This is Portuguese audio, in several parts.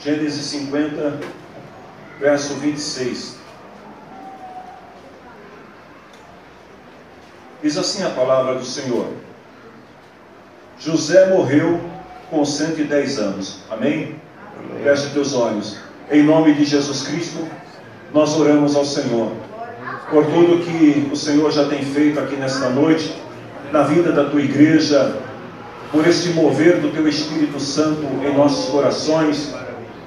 Gênesis 50, verso 26. Diz assim a palavra do Senhor: José morreu com 110 anos. Amém? Feche teus olhos. Em nome de Jesus Cristo, nós oramos ao Senhor por tudo que o Senhor já tem feito aqui nesta noite, na vida da tua igreja, por este mover do teu Espírito Santo em nossos corações,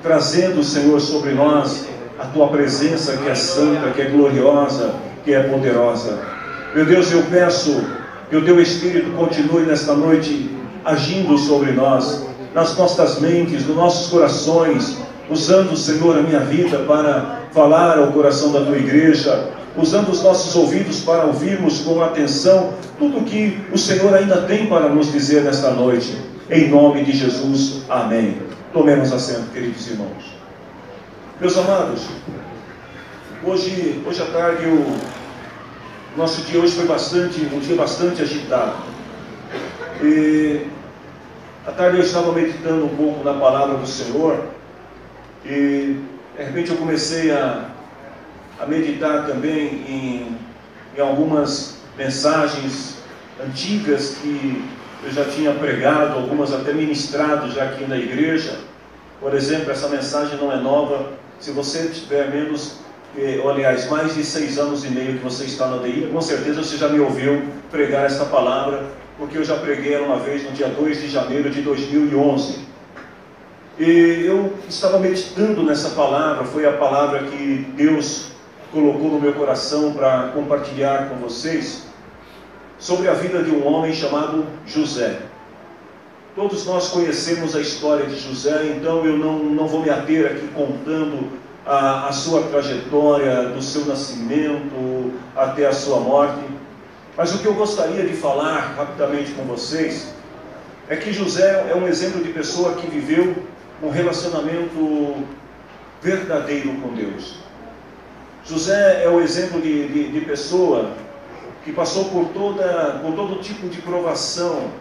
trazendo, Senhor, sobre nós a tua presença que é santa, que é gloriosa, que é poderosa. Meu Deus, eu peço que o teu Espírito continue nesta noite agindo sobre nós, nas nossas mentes, nos nossos corações, usando, Senhor, a minha vida para falar ao coração da tua igreja, usando os nossos ouvidos para ouvirmos com atenção tudo que o Senhor ainda tem para nos dizer nesta noite. Em nome de Jesus, amém. Tomemos assento, queridos irmãos. Meus amados, hoje à tarde, o nosso dia hoje foi um dia bastante agitado. E à tarde eu estava meditando um pouco na palavra do Senhor, e de repente eu comecei a meditar também em algumas mensagens antigas que eu já tinha pregado, algumas até ministrado já aqui na igreja. Por exemplo, essa mensagem não é nova. Se você tiver mais de 6 anos e meio que você está na DI, com certeza você já me ouviu pregar essa palavra, porque eu já preguei ela uma vez no dia 2 de janeiro de 2011. E eu estava meditando nessa palavra, foi a palavra que Deus colocou no meu coração para compartilhar com vocês, sobre a vida de um homem chamado José. Todos nós conhecemos a história de José, então eu não vou me ater aqui contando a sua trajetória, do seu nascimento até a sua morte. Mas o que eu gostaria de falar rapidamente com vocês é que José é um exemplo de pessoa que viveu um relacionamento verdadeiro com Deus. José é o exemplo de pessoa que passou por todo tipo de provação.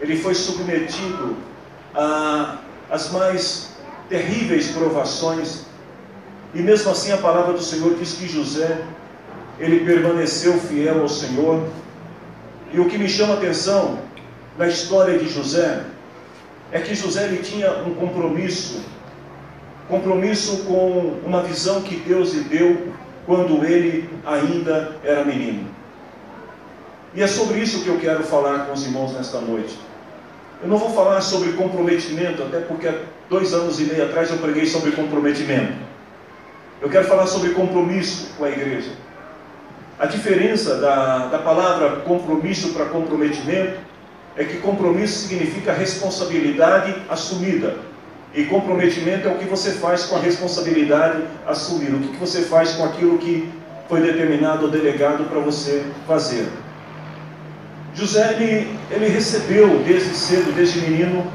Ele foi submetido às mais terríveis provações, e mesmo assim a palavra do Senhor diz que José, ele permaneceu fiel ao Senhor. E o que me chama a atenção na história de José é que José ele tinha um compromisso com uma visão que Deus lhe deu quando ele ainda era menino. E é sobre isso que eu quero falar com os irmãos nesta noite. Eu não vou falar sobre comprometimento, até porque há 2 anos e meio atrás eu preguei sobre comprometimento. Eu quero falar sobre compromisso com a igreja. A diferença da palavra compromisso para comprometimento é que compromisso significa responsabilidade assumida. E comprometimento é o que você faz com a responsabilidade assumida. O que você faz com aquilo que foi determinado ou delegado para você fazer. José, ele recebeu desde cedo, desde menino,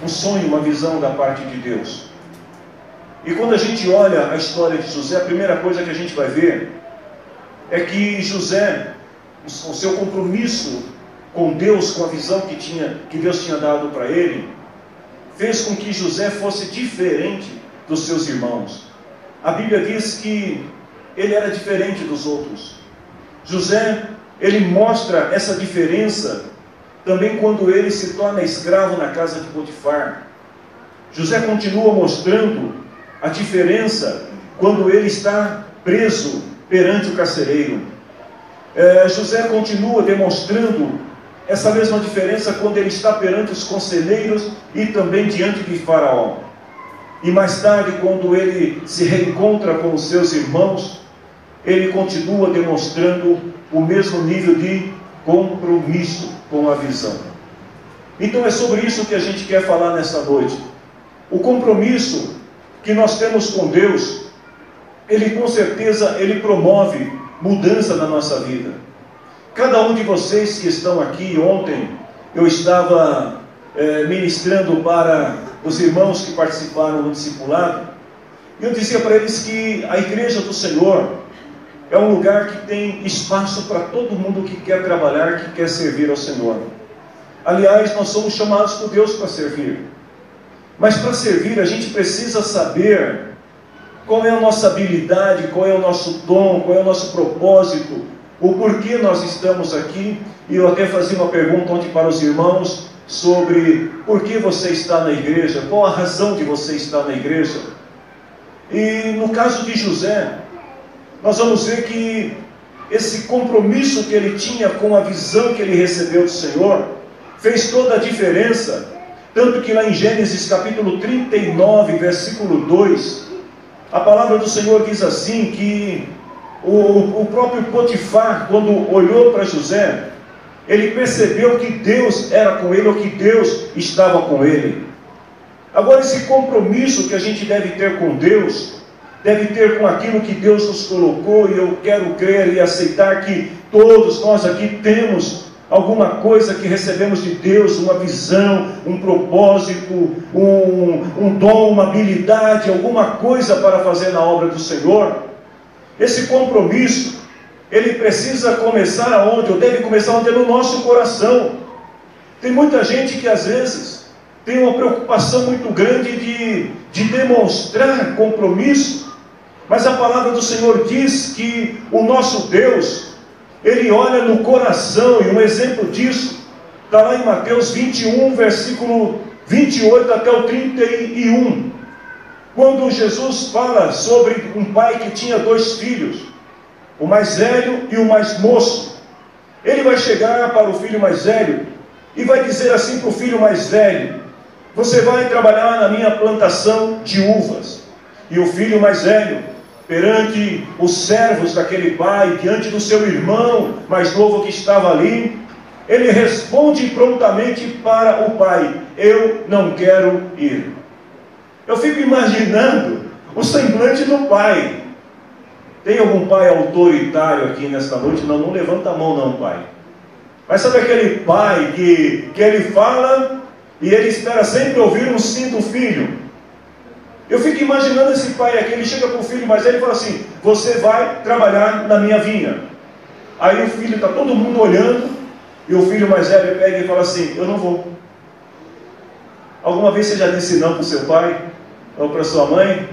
um sonho, uma visão da parte de Deus. E quando a gente olha a história de José, a primeira coisa que a gente vai ver é que José, o seu compromisso com Deus, com a visão que Deus tinha dado para ele, fez com que José fosse diferente dos seus irmãos. A Bíblia diz que ele era diferente dos outros. José, ele mostra essa diferença também quando ele se torna escravo na casa de Potifar. José continua mostrando a diferença quando ele está preso perante o carcereiro. José continua demonstrando essa mesma diferença quando ele está perante os conselheiros e também diante de Faraó. E mais tarde, quando ele se reencontra com os seus irmãos, ele continua demonstrando o mesmo nível de compromisso com a visão. Então é sobre isso que a gente quer falar nesta noite. O compromisso que nós temos com Deus, ele com certeza ele promove mudança na nossa vida. Cada um de vocês que estão aqui, ontem eu estava ministrando para os irmãos que participaram do discipulado, e eu dizia para eles que a igreja do Senhor é um lugar que tem espaço para todo mundo que quer trabalhar, que quer servir ao Senhor. Aliás, nós somos chamados por Deus para servir. Mas para servir a gente precisa saber qual é a nossa habilidade, qual é o nosso dom, qual é o nosso propósito, o porquê nós estamos aqui. E eu até fazia uma pergunta ontem para os irmãos sobre por que você está na igreja, qual a razão de você estar na igreja. E no caso de José, nós vamos ver que esse compromisso que ele tinha com a visão que ele recebeu do Senhor fez toda a diferença. Tanto que lá em Gênesis capítulo 39, versículo 2, a palavra do Senhor diz assim, que o próprio Potifar, quando olhou para José, ele percebeu que Deus era com ele, ou que Deus estava com ele. Agora, esse compromisso que a gente deve ter com Deus, deve ter com aquilo que Deus nos colocou, e eu quero crer e aceitar que todos nós aqui temos alguma coisa que recebemos de Deus, uma visão, um propósito, um dom, uma habilidade, alguma coisa para fazer na obra do Senhor. Esse compromisso, ele precisa começar aonde? Ou deve começar onde? No nosso coração. Tem muita gente que às vezes tem uma preocupação muito grande de demonstrar compromisso, mas a palavra do Senhor diz que o nosso Deus, Ele olha no coração, e um exemplo disso está lá em Mateus 21, versículo 28 até o 31, quando Jesus fala sobre um pai que tinha 2 filhos, o mais velho e o mais moço. Ele vai chegar para o filho mais velho e vai dizer assim para o filho mais velho: você vai trabalhar na minha plantação de uvas. E o filho mais velho, perante os servos daquele pai, diante do seu irmão mais novo que estava ali, ele responde prontamente para o pai: eu não quero ir. Eu fico imaginando o semblante do pai. Tem algum pai autoritário aqui nesta noite? Não levanta a mão não, pai. Mas sabe aquele pai que ele fala e ele espera sempre ouvir um sim do filho? Eu fico imaginando esse pai aqui, ele chega para o filho mais velho e fala assim: você vai trabalhar na minha vinha. Aí o filho, está todo mundo olhando, e o filho mais velho pega e fala assim: eu não vou. Alguma vez você já disse não para o seu pai? Ou para sua mãe?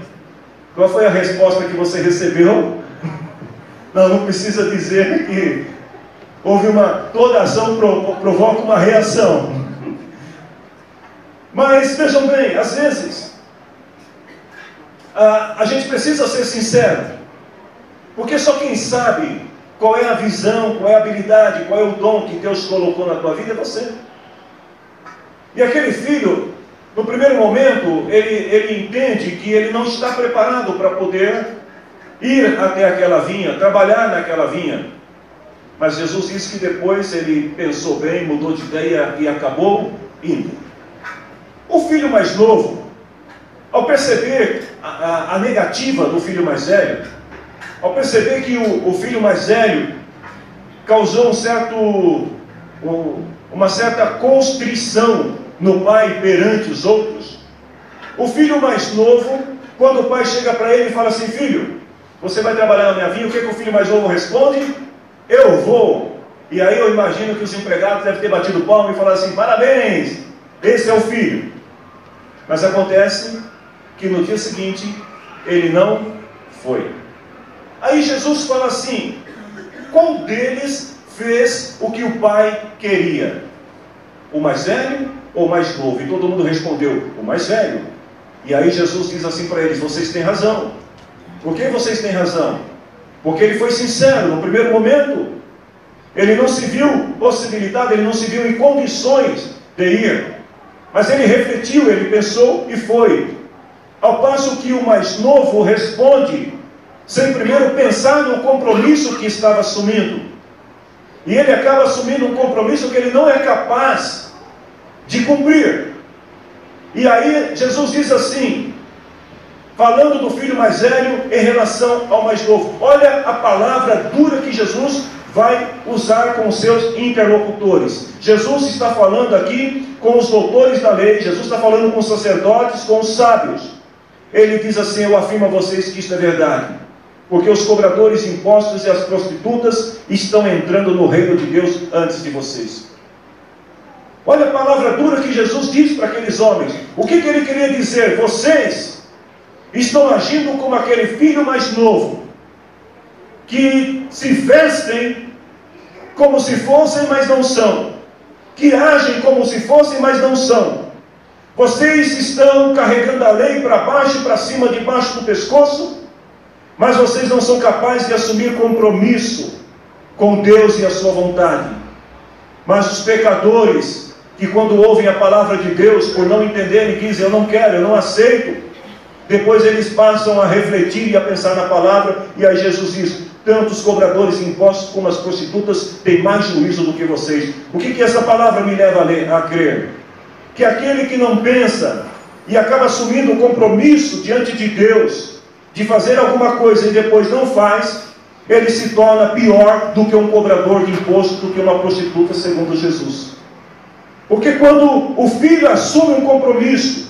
Qual foi a resposta que você recebeu? Não precisa dizer que houve toda ação provoca uma reação. Mas vejam bem, às vezes a gente precisa ser sincero, porque só quem sabe qual é a visão, qual é a habilidade, qual é o dom que Deus colocou na tua vida é você. E aquele filho, no primeiro momento, ele entende que ele não está preparado para poder ir até aquela vinha, trabalhar naquela vinha. Mas Jesus disse que depois ele pensou bem, mudou de ideia e acabou indo. O filho mais novo, ao perceber a negativa do filho mais velho, ao perceber que o filho mais velho causou uma certa constrição no pai perante os outros, o filho mais novo, quando o pai chega para ele e fala assim: filho, você vai trabalhar na minha vinha? O que o filho mais novo responde? Eu vou. E aí eu imagino que os empregados devem ter batido palma e falado assim: parabéns, esse é o filho. Mas acontece que no dia seguinte ele não foi. Aí Jesus fala assim: qual deles fez o que o pai queria? O mais velho ou o mais novo? E todo mundo respondeu: o mais velho. E aí Jesus diz assim para eles: vocês têm razão. Por que vocês têm razão? Porque ele foi sincero no primeiro momento. Ele não se viu possibilitado, ele não se viu em condições de ir. Mas ele refletiu, ele pensou e foi. Ao passo que o mais novo responde sem primeiro pensar no compromisso que estava assumindo. E ele acaba assumindo um compromisso que ele não é capaz de cumprir. E aí Jesus diz assim, falando do filho mais velho em relação ao mais novo. Olha a palavra dura que Jesus vai usar com os seus interlocutores. Jesus está falando aqui com os doutores da lei, Jesus está falando com os sacerdotes, com os sábios. Ele diz assim: eu afirmo a vocês que isto é verdade, porque os cobradores de impostos e as prostitutas estão entrando no reino de Deus antes de vocês. Olha a palavra dura que Jesus diz para aqueles homens. O que ele queria dizer? Vocês estão agindo como aquele filho mais novo, que se vestem como se fossem, mas não são, que agem como se fossem, mas não são. Vocês estão carregando a lei para baixo e para cima, debaixo do pescoço, mas vocês não são capazes de assumir compromisso com Deus e a sua vontade. Mas os pecadores, que quando ouvem a palavra de Deus, por não entenderem, dizem: eu não quero, eu não aceito. Depois eles passam a refletir e a pensar na palavra, e aí Jesus diz: tanto os cobradores de impostos como as prostitutas têm mais juízo do que vocês. O que essa palavra me leva a crer? Que aquele que não pensa e acaba assumindo o compromisso diante de Deus de fazer alguma coisa e depois não faz, ele se torna pior do que um cobrador de imposto, do que uma prostituta, segundo Jesus. Porque quando o filho assume um compromisso,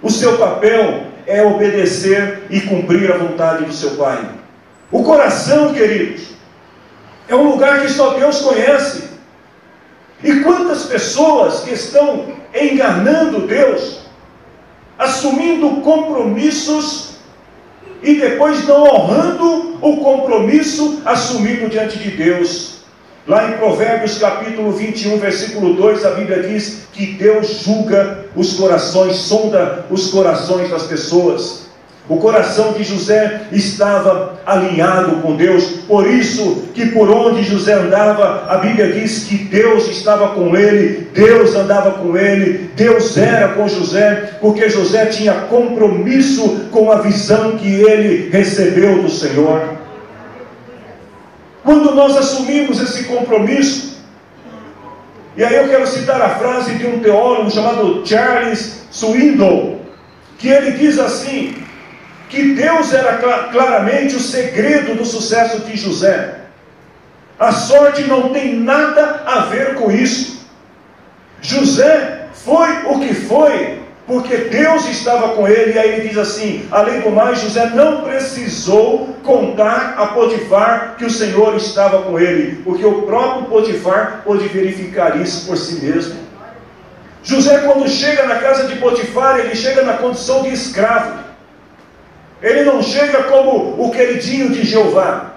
o seu papel é obedecer e cumprir a vontade do seu pai. O coração, queridos, é um lugar que só Deus conhece. E quantas pessoas que estão enganando Deus, assumindo compromissos e depois não honrando o compromisso assumido diante de Deus. Lá em Provérbios capítulo 21, versículo 2, a Bíblia diz que Deus julga os corações, sonda os corações das pessoas. O coração de José estava alinhado com Deus, por isso que por onde José andava, a Bíblia diz que Deus estava com ele, Deus andava com ele, Deus era com José, porque José tinha compromisso com a visão que ele recebeu do Senhor. Quando nós assumimos esse compromisso, e aí eu quero citar a frase de um teólogo chamado Charles Swindoll, que ele diz assim, que Deus era claramente o segredo do sucesso de José. A sorte não tem nada a ver com isso. José foi o que foi, porque Deus estava com ele. E aí ele diz assim, além do mais, José não precisou contar a Potifar que o Senhor estava com ele, porque o próprio Potifar pôde verificar isso por si mesmo. José, quando chega na casa de Potifar, ele chega na condição de escravo. Ele não chega como o queridinho de Jeová.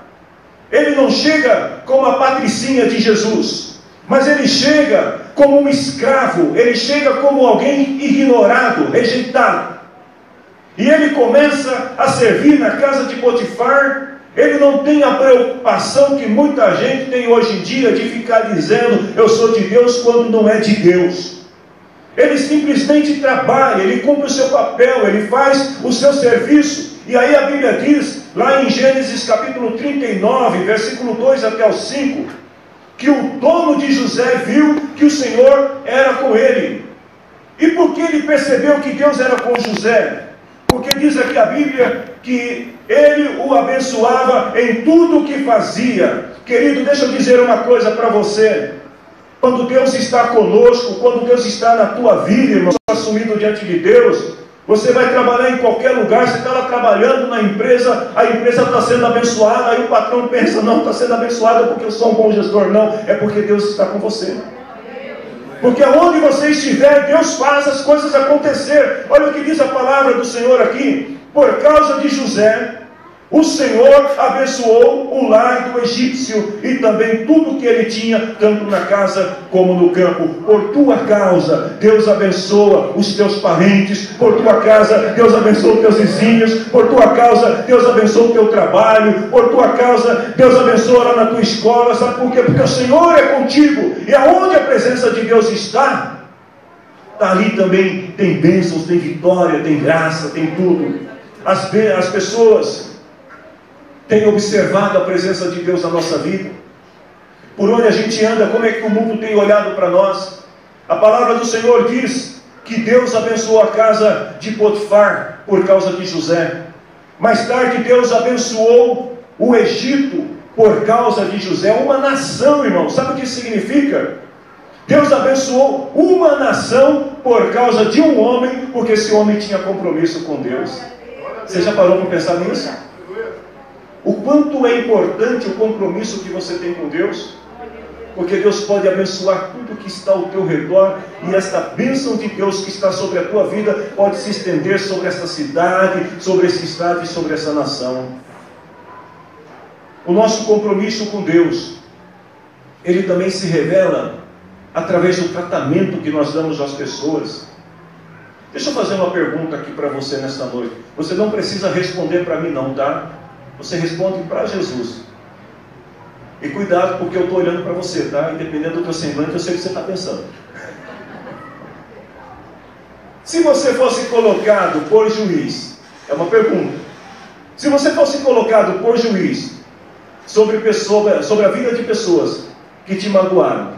Ele não chega como a patricinha de Jesus. Mas ele chega como um escravo. Ele chega como alguém ignorado, rejeitado. E ele começa a servir na casa de Potifar. Ele não tem a preocupação que muita gente tem hoje em dia de ficar dizendo: eu sou de Deus, quando não é de Deus. Ele simplesmente trabalha, ele cumpre o seu papel, ele faz o seu serviço. E aí a Bíblia diz, lá em Gênesis capítulo 39, versículo 2 até o 5, que o dono de José viu que o Senhor era com ele. E por que ele percebeu que Deus era com José? Porque diz aqui a Bíblia que ele o abençoava em tudo o que fazia. Querido, deixa eu dizer uma coisa para você. Quando Deus está conosco, quando Deus está na tua vida, irmão, assumido diante de Deus, você vai trabalhar em qualquer lugar, você está lá trabalhando na empresa, a empresa está sendo abençoada, aí o patrão pensa, não, está sendo abençoada porque eu sou um bom gestor. Não, é porque Deus está com você. Porque onde você estiver, Deus faz as coisas acontecer. Olha o que diz a palavra do Senhor aqui. Por causa de José, o Senhor abençoou o lar do egípcio e também tudo que ele tinha, tanto na casa como no campo. Por tua causa, Deus abençoa os teus parentes. Por tua casa, Deus abençoa os teus vizinhos. Por tua causa, Deus abençoa o teu trabalho. Por tua causa, Deus abençoa lá na tua escola. Sabe por quê? Porque o Senhor é contigo. E aonde a presença de Deus está, ali também tem bênçãos, tem vitória, tem graça, tem tudo. As pessoas tem observado a presença de Deus na nossa vida? Por onde a gente anda, como é que o mundo tem olhado para nós? A palavra do Senhor diz que Deus abençoou a casa de Potifar por causa de José. Mais tarde Deus abençoou o Egito por causa de José. Uma nação, irmão, sabe o que isso significa? Deus abençoou uma nação por causa de um homem, porque esse homem tinha compromisso com Deus. Você já parou para pensar nisso? O quanto é importante o compromisso que você tem com Deus? Porque Deus pode abençoar tudo que está ao teu redor, e esta bênção de Deus que está sobre a tua vida pode se estender sobre essa cidade, sobre esse estado e sobre essa nação. O nosso compromisso com Deus, ele também se revela através do tratamento que nós damos às pessoas. Deixa eu fazer uma pergunta aqui para você nesta noite. Você não precisa responder para mim não, tá? Você responde para Jesus. E cuidado, porque eu estou olhando para você, tá? E dependendo do teu semblante, eu sei o que você está pensando. Se você fosse colocado por juiz, é uma pergunta. Se você fosse colocado por juiz sobre a vida de pessoas que te magoaram,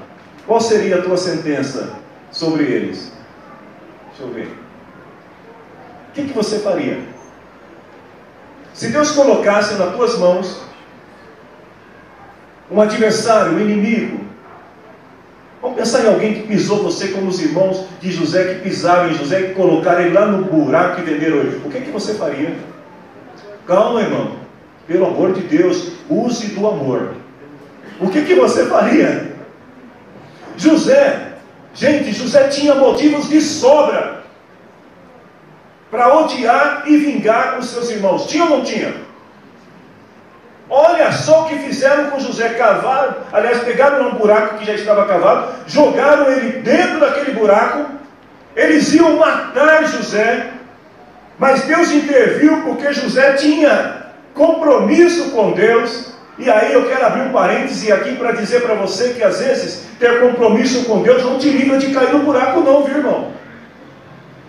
qual seria a tua sentença sobre eles? Deixa eu ver. O que você faria? Se Deus colocasse nas tuas mãos um adversário, um inimigo, vamos pensar em alguém que pisou você, como os irmãos de José que pisaram em José, que colocaram ele lá no buraco e venderam ele. O que você faria? Calma, irmão. Pelo amor de Deus, use do amor. O que você faria? José, gente, José tinha motivos de sobra para odiar e vingar os seus irmãos. Tinha ou não tinha? Olha só o que fizeram com José. Cavaram, aliás, pegaram um buraco que já estava cavado, jogaram ele dentro daquele buraco. Eles iam matar José, mas Deus interviu porque José tinha compromisso com Deus. E aí eu quero abrir um parêntese aqui para dizer para você que às vezes ter compromisso com Deus não te livra de cair no buraco não, viu, irmão?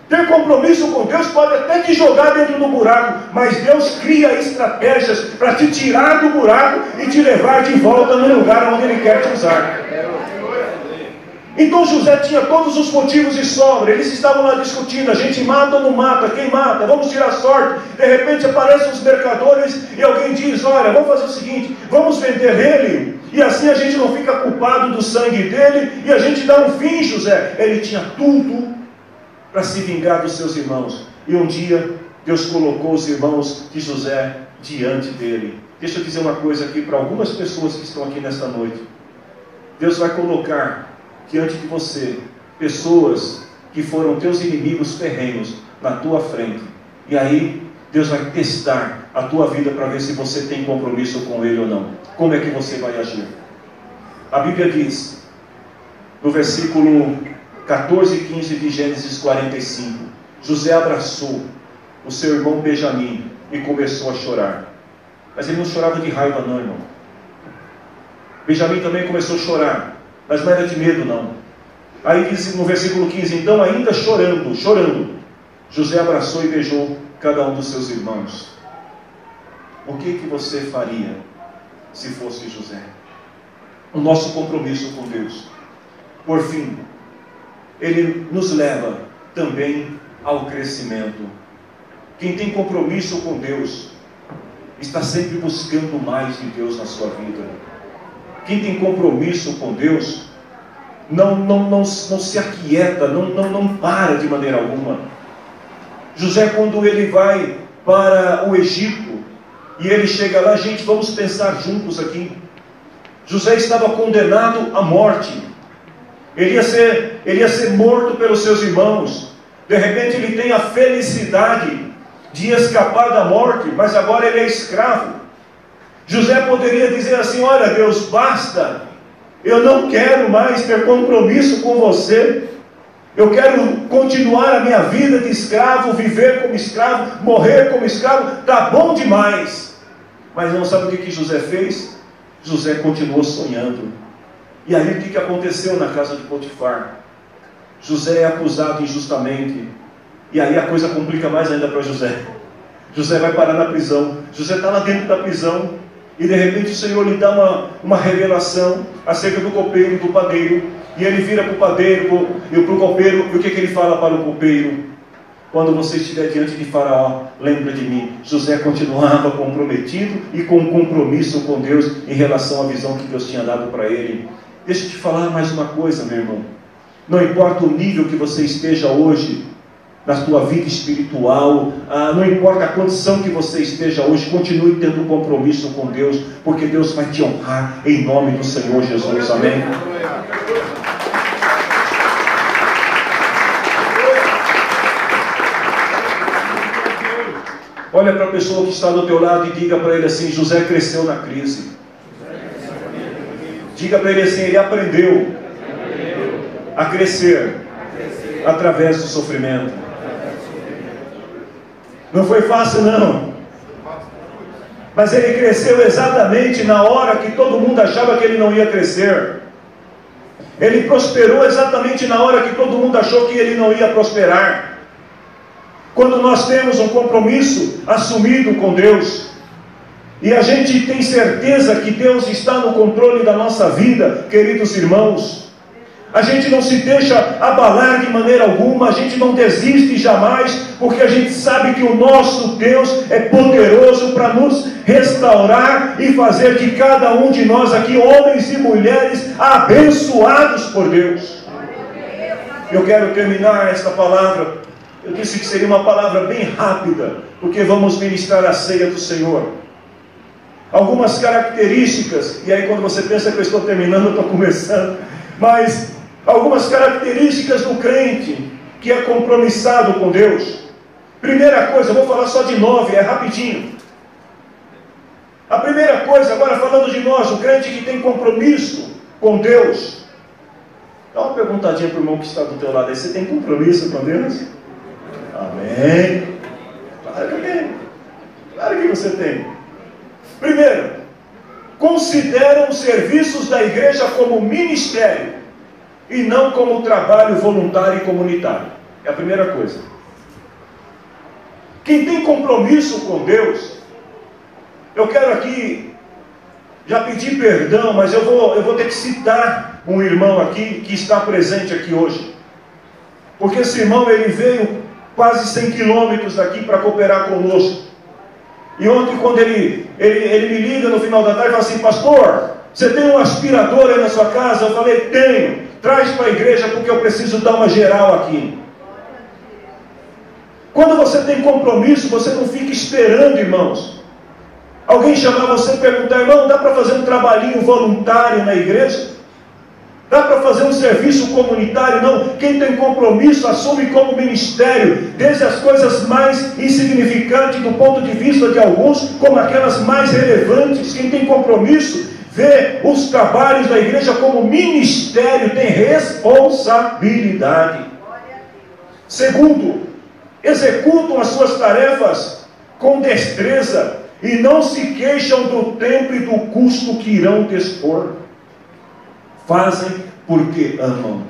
Ter compromisso com Deus pode até te jogar dentro do buraco, mas Deus cria estratégias para te tirar do buraco e te levar de volta no lugar onde Ele quer te usar. Então José tinha todos os motivos de sobra. Eles estavam lá discutindo, a gente mata ou não mata, quem mata, vamos tirar sorte. De repente aparecem os mercadores e alguém diz, olha, vamos fazer o seguinte, vamos vender ele, e assim a gente não fica culpado do sangue dele, e a gente dá um fim, José. Ele tinha tudo para se vingar dos seus irmãos. E um dia, Deus colocou os irmãos de José diante dele. Deixa eu dizer uma coisa aqui para algumas pessoas que estão aqui nesta noite. Deus vai colocar diante de você pessoas que foram teus inimigos ferrenhos na tua frente. E aí, Deus vai testar a tua vida para ver se você tem compromisso com Ele ou não. Como é que você vai agir? A Bíblia diz, no versículo 14 e 15 de Gênesis 45, José abraçou o seu irmão Benjamim e começou a chorar. Mas ele não chorava de raiva não, irmão. Benjamim também começou a chorar, mas não era de medo não. Aí diz no versículo 15, então ainda chorando, José abraçou e beijou cada um dos seus irmãos. O que você faria se fosse José? O nosso compromisso com Deus, por fim, ele nos leva também ao crescimento. Quem tem compromisso com Deus está sempre buscando mais de Deus na sua vida. Quem tem compromisso com Deus não se aquieta, não para de maneira alguma. José, quando ele vai para o Egito e ele chega lá, gente, vamos pensar juntos aqui. José estava condenado à morte. Ele ia ser morto pelos seus irmãos. De repente ele tem a felicidade de escapar da morte, mas agora ele é escravo. José poderia dizer assim, olha Deus, basta, eu não quero mais ter compromisso com você, eu quero continuar a minha vida de escravo, viver como escravo, morrer como escravo, está bom demais. Mas não sabe o que José fez? José continuou sonhando. E aí o que aconteceu na casa de Potifar? José é acusado injustamente. E aí a coisa complica mais ainda para José. José vai parar na prisão. José está lá dentro da prisão. E de repente o Senhor lhe dá uma revelação acerca do copeiro e do padeiro. E ele vira para o padeiro e para o copeiro. E o que ele fala para o copeiro? Quando você estiver diante de Faraó, lembra de mim. José continuava comprometido e com compromisso com Deus em relação à visão que Deus tinha dado para ele. Deixa eu te falar mais uma coisa, meu irmão. Não importa o nível que você esteja hoje, na tua vida espiritual, não importa a condição que você esteja hoje, continue tendo um compromisso com Deus, porque Deus vai te honrar em nome do Senhor Jesus, amém? Olha para a pessoa que está do teu lado e diga para ele assim: José cresceu na crise. Diga para ele assim: ele aprendeu a crescer através do sofrimento. Não foi fácil não, mas ele cresceu exatamente na hora que todo mundo achava que ele não ia crescer. Ele prosperou exatamente na hora que todo mundo achou que ele não ia prosperar. Quando nós temos um compromisso assumido com Deus, e a gente tem certeza que Deus está no controle da nossa vida, queridos irmãos, a gente não se deixa abalar de maneira alguma, a gente não desiste jamais, porque a gente sabe que o nosso Deus é poderoso para nos restaurar e fazer de cada um de nós aqui, homens e mulheres, abençoados por Deus. Eu quero terminar esta palavra. Eu disse que seria uma palavra bem rápida, porque vamos ministrar a ceia do Senhor. Algumas características, e aí quando você pensa que eu estou terminando, eu estou começando, mas algumas características do crente que é compromissado com Deus. Primeira coisa, eu vou falar só de 9, é rapidinho. A primeira coisa, agora falando de nós, o crente que tem compromisso com Deus. Dá uma perguntadinha para o irmão que está do teu lado aí: você tem compromisso com Deus? Amém? Claro que tem. Claro que você tem. Primeiro, considera os serviços da igreja como ministério e não como trabalho voluntário e comunitário. É a primeira coisa. Quem tem compromisso com Deus, eu quero aqui já pedir perdão, mas eu vou ter que citar um irmão aqui que está presente aqui hoje, porque esse irmão ele veio quase 100 quilômetros daqui para cooperar conosco. E ontem, quando ele me liga no final da tarde e fala assim: pastor, você tem um aspirador aí na sua casa? Eu falei: tenho. Traz para a igreja porque eu preciso dar uma geral aqui. Quando você tem compromisso, você não fica esperando, irmãos, alguém chamar você e perguntar: irmão, dá para fazer um trabalhinho voluntário na igreja? Dá para fazer um serviço comunitário? Não. Quem tem compromisso assume como ministério, desde as coisas mais insignificantes do ponto de vista de alguns, como aquelas mais relevantes. Quem tem compromisso vê os trabalhos da igreja como ministério, tem responsabilidade. Segundo, executam as suas tarefas com destreza e não se queixam do tempo e do custo que irão dispor. Fazem porque amam,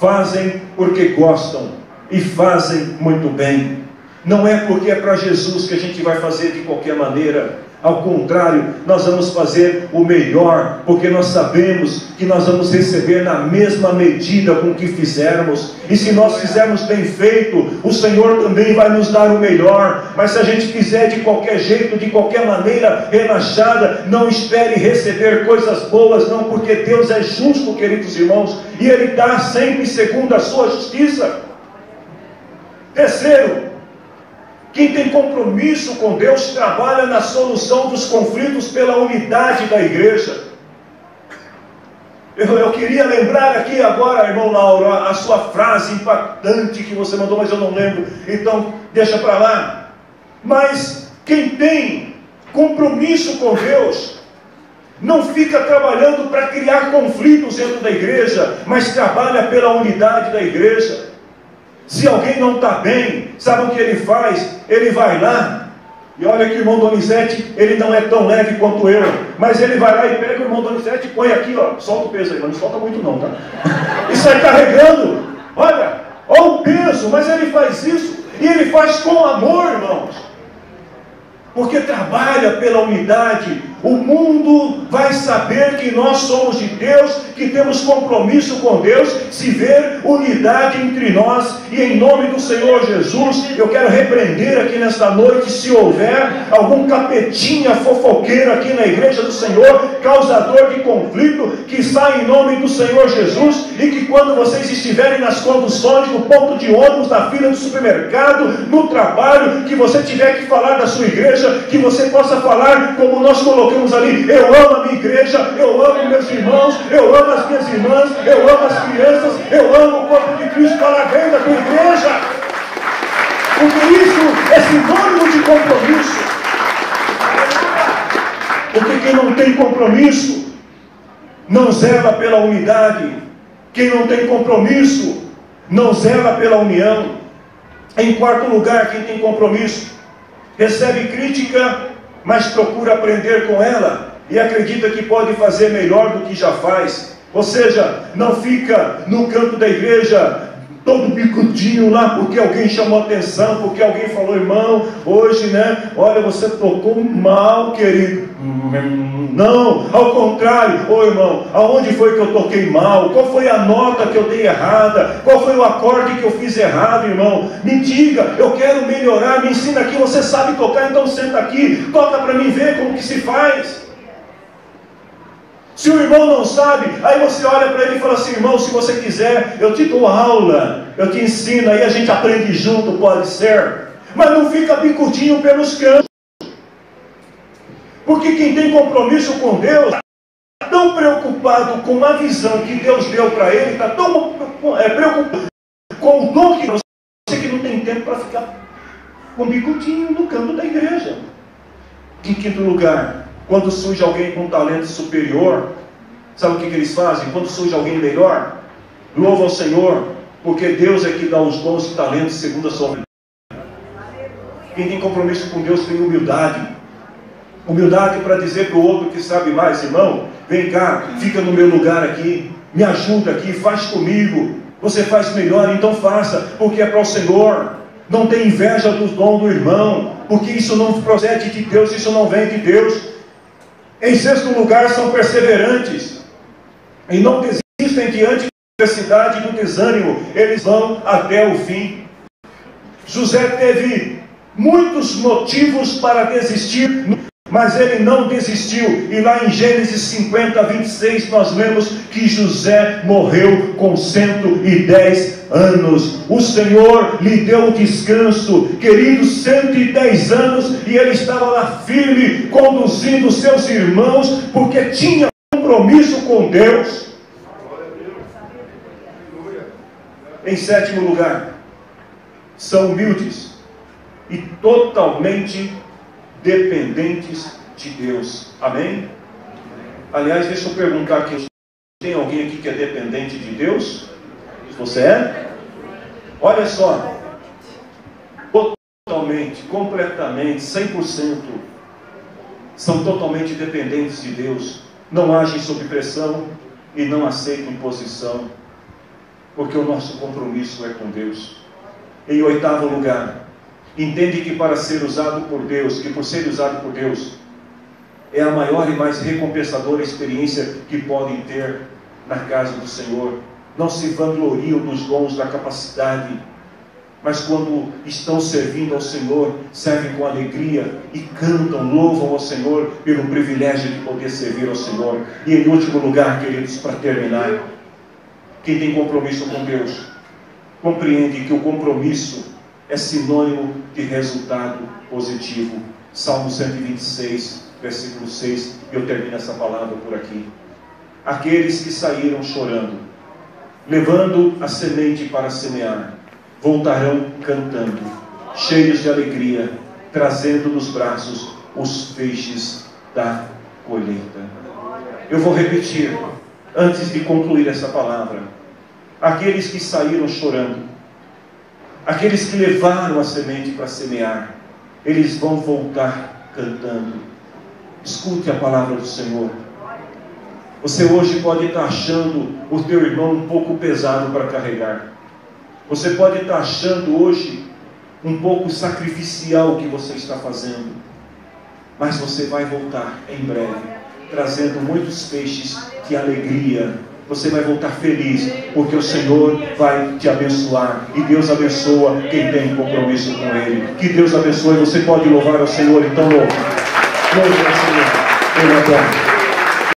fazem porque gostam e fazem muito bem. Não é porque é para Jesus que a gente vai fazer de qualquer maneira. Ao contrário, nós vamos fazer o melhor, porque nós sabemos que nós vamos receber na mesma medida com que fizermos. E se nós fizermos bem feito, o Senhor também vai nos dar o melhor. Mas se a gente fizer de qualquer jeito, de qualquer maneira relaxada, não espere receber coisas boas, não, porque Deus é justo, queridos irmãos, e Ele dá sempre segundo a sua justiça. Terceiro, quem tem compromisso com Deus trabalha na solução dos conflitos pela unidade da igreja. Eu queria lembrar aqui agora, irmão Lauro, a sua frase impactante que você mandou, mas eu não lembro, então deixa para lá. Mas quem tem compromisso com Deus não fica trabalhando para criar conflitos dentro da igreja, mas trabalha pela unidade da igreja. Se alguém não está bem, sabe o que ele faz? Ele vai lá, e olha que o irmão Donizete, ele não é tão leve quanto eu, mas ele vai lá e pega o irmão Donizete e põe aqui, ó, solta o peso aí, mas não solta muito não, tá? E sai carregando, olha o peso, mas ele faz isso, e ele faz com amor, irmãos, porque trabalha pela unidade o mundo vai saber que nós somos de Deus, que temos compromisso com Deus, se ver unidade entre nós. E em nome do Senhor Jesus, eu quero repreender aqui nesta noite, se houver algum capetinha fofoqueiro aqui na igreja do Senhor, causador de conflito, que sai em nome do Senhor Jesus, e que quando vocês estiverem nas conduções, no ponto de ônibus, na fila do supermercado, no trabalho, que você tiver que falar da sua igreja, que você possa falar como nós colocamos ali: eu amo a minha igreja, eu amo meus irmãos, eu amo as minhas irmãs, eu amo as crianças, eu amo o corpo de Cristo, para bem da tua igreja. Porque isso é sinônimo de compromisso. Porque quem não tem compromisso não zela pela unidade. Quem não tem compromisso não zela pela união. Em quarto lugar, quem tem compromisso recebe crítica, mas procura aprender com ela e acredita que pode fazer melhor do que já faz. Ou seja, não fica no canto da igreja todo bicudinho lá porque alguém chamou atenção, porque alguém falou: irmão, hoje, né, olha, você tocou mal, querido. Não, ao contrário: ô irmão, aonde foi que eu toquei mal? Qual foi a nota que eu dei errada? Qual foi o acorde que eu fiz errado, irmão? Me diga, eu quero melhorar, me ensina aqui. Você sabe tocar, então senta aqui, toca para mim ver como que se faz. Se o irmão não sabe, aí você olha para ele e fala assim: irmão, se você quiser, eu te dou aula, eu te ensino, aí a gente aprende junto, pode ser. Mas não fica bicudinho pelos cantos. Porque quem tem compromisso com Deus está tão preocupado com a visão que Deus deu para ele, está tão preocupado com o dom que você, que não tem tempo para ficar com bicudinho no canto da igreja. Em quinto lugar, quando surge alguém com um talento superior, sabe o que eles fazem? Quando surge alguém melhor, louva ao Senhor, porque Deus é que dá os dons e talentos segundo a sua vontade. Quem tem compromisso com Deus tem humildade. Humildade para dizer para o outro que sabe mais: irmão, vem cá, fica no meu lugar aqui, me ajuda aqui, faz comigo. Você faz melhor, então faça, porque é para o Senhor. Não tem inveja dos dons do irmão, porque isso não procede de Deus, isso não vem de Deus. Em sexto lugar, são perseverantes e não desistem diante da adversidade e do desânimo. Eles vão até o fim. José teve muitos motivos para desistir, mas ele não desistiu. E lá em Gênesis 50, 26, nós lemos que José morreu com 110 anos. O Senhor lhe deu descanso, queridos, 110 anos, e ele estava lá firme, conduzindo seus irmãos, porque tinha compromisso com Deus. Em sétimo lugar, são humildes e totalmente dependentes de Deus. Amém? Aliás, deixa eu perguntar aqui: tem alguém aqui que é dependente de Deus? Você é? Olha só, totalmente, completamente, 100% são totalmente dependentes de Deus. Não agem sob pressão e não aceitam imposição, porque o nosso compromisso é com Deus. Em oitavo lugar, entende que para ser usado por Deus, que por ser usado por Deus, é a maior e mais recompensadora experiência que podem ter na casa do Senhor. Não se vangloriam dos dons, da capacidade, mas quando estão servindo ao Senhor, servem com alegria e cantam, louvam ao Senhor pelo privilégio de poder servir ao Senhor. E em último lugar, queridos, para terminar, quem tem compromisso com Deus, compreende que o compromisso é sinônimo de resultado positivo. Salmo 126, versículo 6, e eu termino essa palavra por aqui. Aqueles que saíram chorando, levando a semente para semear, voltarão cantando, cheios de alegria, trazendo nos braços os feixes da colheita. Eu vou repetir, antes de concluir essa palavra: aqueles que saíram chorando, aqueles que levaram a semente para semear, eles vão voltar cantando. Escute a palavra do Senhor. Você hoje pode estar achando o teu irmão um pouco pesado para carregar. Você pode estar achando hoje um pouco sacrificial o que você está fazendo. mas você vai voltar em breve, trazendo muitos peixes de alegria. Você vai voltar feliz, porque o Senhor vai te abençoar, e Deus abençoa quem tem compromisso com Ele. Que Deus abençoe. Você pode louvar ao Senhor, então louve ao Senhor. Eu adoro.